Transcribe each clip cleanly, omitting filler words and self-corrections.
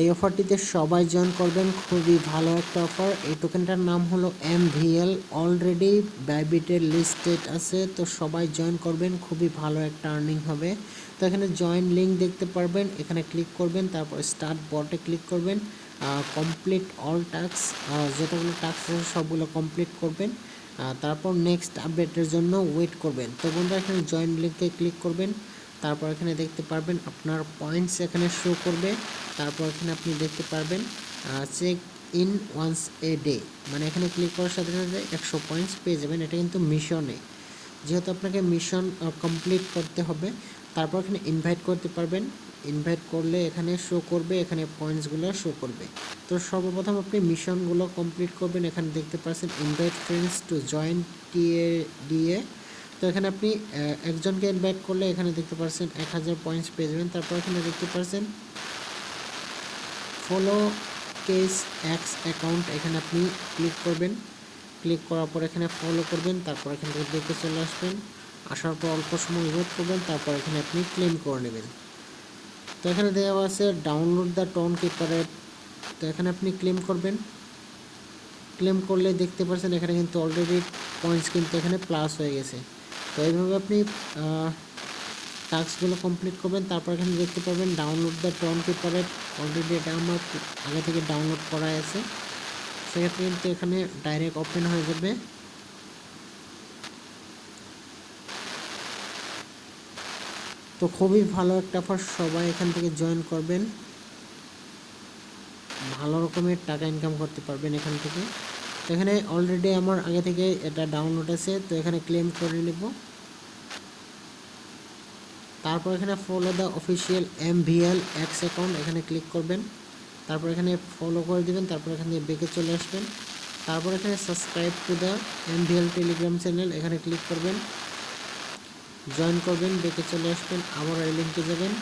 এই অফারটিতে সবাই জয়েন করবেন, খুবই ভালো একটা অফার। এই টোকেনটার নাম হলো MVL, অলরেডি বাইবিটের লিস্টেড আছে, তো সবাই জয়েন করবেন, খুবই ভালো একটা আর্নিং হবে। তো এখানে জয়েন লিঙ্ক দেখতে পারবেন, এখানে ক্লিক করবেন, তারপর স্টার্ট বটে ক্লিক করবেন, কমপ্লিট অল টাস্ক, যতগুলো টাস্ক আছে সবগুলো কমপ্লিট করবেন, তারপর নেক্সট আপডেটের জন্য ওয়েট করবেন। তো বন্ধুরা এখানে জয়েন লিঙ্কে ক্লিক করবেন, তারপর এখানে দেখতে পারবেন আপনার পয়েন্টস এখানে শো করবে। তারপর এখানে আপনি দেখতে পারবেন check in once a day, মানে এখানে ক্লিক করার সাথে সাথে 100 পয়েন্টস পেয়ে যাবেন। এটা কিন্তু মিশনে, যেহেতু আপনাকে মিশন কমপ্লিট করতে হবে। তারপর এখানে ইনভাইট করতে পারবেন, ইনভাইট করলে এখানে শো করবে, এখানে পয়েন্টসগুলো শো করবে। তো সর্বপ্রথম আপনি মিশনগুলো কমপ্লিট করবেন। এখানে দেখতে পাচ্ছেন invite friends to join TADA। তো এখানে আপনি একজনকে ইনভাইট করলে এখানে দেখতে পাচ্ছেন 1000 পয়েন্টস পেয়ে যাবেন। তারপর এখানে দেখতে পাচ্ছেন ফলো কেস এক্স অ্যাকাউন্ট, এখানে আপনি ক্লিক করবেন, ক্লিক করার পর এখানে ফলো করবেন, তারপর এখান থেকে দেখে চলে আসবেন, আসার পর অল্প সময় ওয়েট করবেন, তারপর এখানে আপনি ক্লেম করে নেবেন। তো এখানে দেওয়া আছে download the tone keeper app, তো এখানে আপনি ক্লেম করবেন। ক্লেম করলে দেখতে পাচ্ছেন এখানে কিন্তু অলরেডি পয়েন্টস কিন্তু এখানে প্লাস হয়ে গেছে। তো এইভাবে আপনি টাস্কগুলো কমপ্লিট করবেন। তারপর এখানে দেখতে পাবেন download the tone keeper app, already এটা আমার আগে থেকে ডাউনলোড করা আছে, সেক্ষেত্রে কিন্তু এখানে ডাইরেক্ট ওপেন হয়ে যাবে। তো খুবই ভালো একটা অফার, সবাই এখান থেকে জয়েন করবেন, ভালো রকমের টাকা ইনকাম করতে পারবেন এখান থেকে। তো এখানে অলরেডি আমার আগে থেকে এটা ডাউনলোড আছে, তো এখানে ক্লেম করে নেব। তারপর এখানে follow the official MVL x account, এখানে ক্লিক করবেন, তারপর এখানে ফলো করে দিবেন, তারপর এখানে বেঁকে চলে আসবেন। তারপর এখানে subscribe to the MVL Telegram channel, এখানে ক্লিক করবেন, জয়েন করবেন, বেঁকে চলে আসবেন, আবার এই লিঙ্কে যাবেন।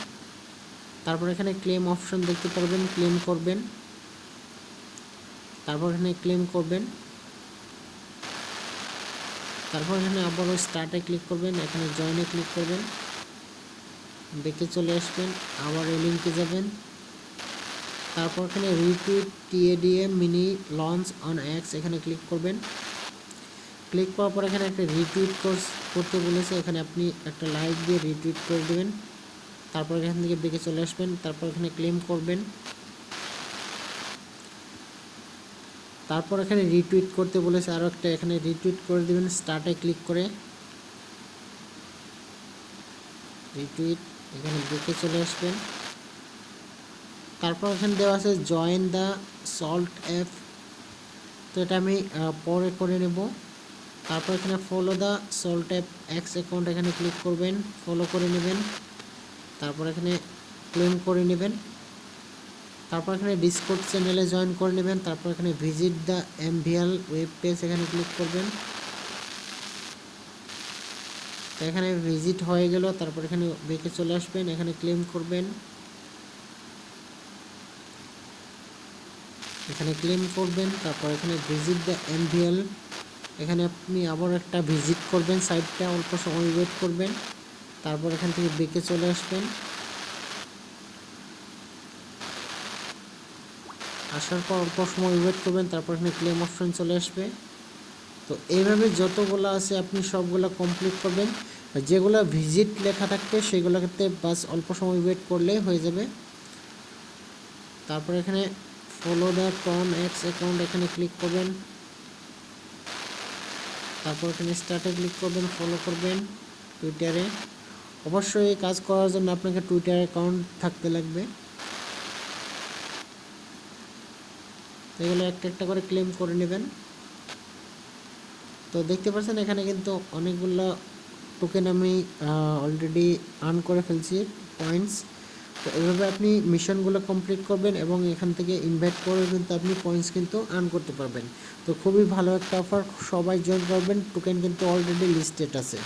তারপর এখানে ক্লেম অপশন দেখতে পারবেন, ক্লেম করবেন, তারপর এখানে ক্লেম করবেন, তারপর এখানে আবারও স্টার্টে ক্লিক করবেন, এখানে জয়েনে ক্লিক করবেন, বেঁকে চলে আসবেন, আবার এই লিঙ্কে যাবেন। তারপর এখানে retweet TADA mini launch on x, এখানে ক্লিক করবেন। ক্লিক করার পর এখানে একটা রিটুইট করতে বলেছে, এখানে আপনি একটা লাইক দিয়ে রিটুইট করে দেবেন। তারপর এখান থেকে বেঁকে চলে আসবেন, তারপর এখানে ক্লেম করবেন। তারপর এখানে রিটুইট করতে বলেছে আরও একটা, এখানে রিটুইট করে দেবেন স্টার্টে ক্লিক করে, রিটুইট, এখানে বেঁকে চলে আসবেন। তারপর এখানে দেওয়া আছে জয়েন দ্য সল্ট অ্যাপ, তো এটা আমি পরে করে নেব। তারপর এখানে follow the salt app x account, এখানে ক্লিক করবেন, ফলো করে নেবেন, তারপর এখানে ক্লেম করে নেবেন। তারপর এখানে ডিসকর্ড চ্যানেলে জয়েন করে নেবেন। তারপর এখানে visit the MVL web page, এখানে ক্লিক করবেন। তো এখানে ভিজিট হয়ে গেল, তারপর এখানে বেঁকে চলে আসবেন, এখানে ক্লেম করবেন, এখানে ক্লেম করবেন। তারপর এখানে ভিজিট দ্য MVL, এখানে আপনি আবার একটা ভিজিট করবেন সাইটটা, অল্প সময় ওয়েট করবেন, তারপর এখান থেকে বেঁকে চলে আসবেন, আসার পর অল্প সময় ওয়েট করবেন, তারপর এখানে ক্লেম অপশন চলে আসবে। তো এইভাবে যতগুলো আছে আপনি সবগুলো কমপ্লিট করবেন, যেগুলো ভিজিট লেখা থাকবে সেগুলোতে বাস অল্প সময় ওয়েট করলে হয়ে যাবে। তারপর এখানে follow the TON X account, এখানে ক্লিক করবেন, তারপর এখানে স্টার্টে ক্লিক করবেন, ফলো করবেন টুইটারে। অবশ্যই এই কাজ করার জন্য আপনাকে টুইটার অ্যাকাউন্ট থাকতে লাগবে। এগুলো একটা একটা করে ক্লেম করে নেবেন। তো দেখতে পাচ্ছেন এখানে কিন্তু অনেকগুলো টোকেন আমি অলরেডি আর্ন করে ফেলছি পয়েন্টস। তো এভাবে আপনি মিশনগুলো কমপ্লিট করবেন এবং এখান থেকে ইনভাইট করে কিন্তু আপনি পয়েন্টস কিন্তু আর্ন করতে পারবেন। তো খুবই ভালো একটা অফার, সবাই জয়েন করবেন, টোকেন কিন্তু অলরেডি লিস্টেড আছে।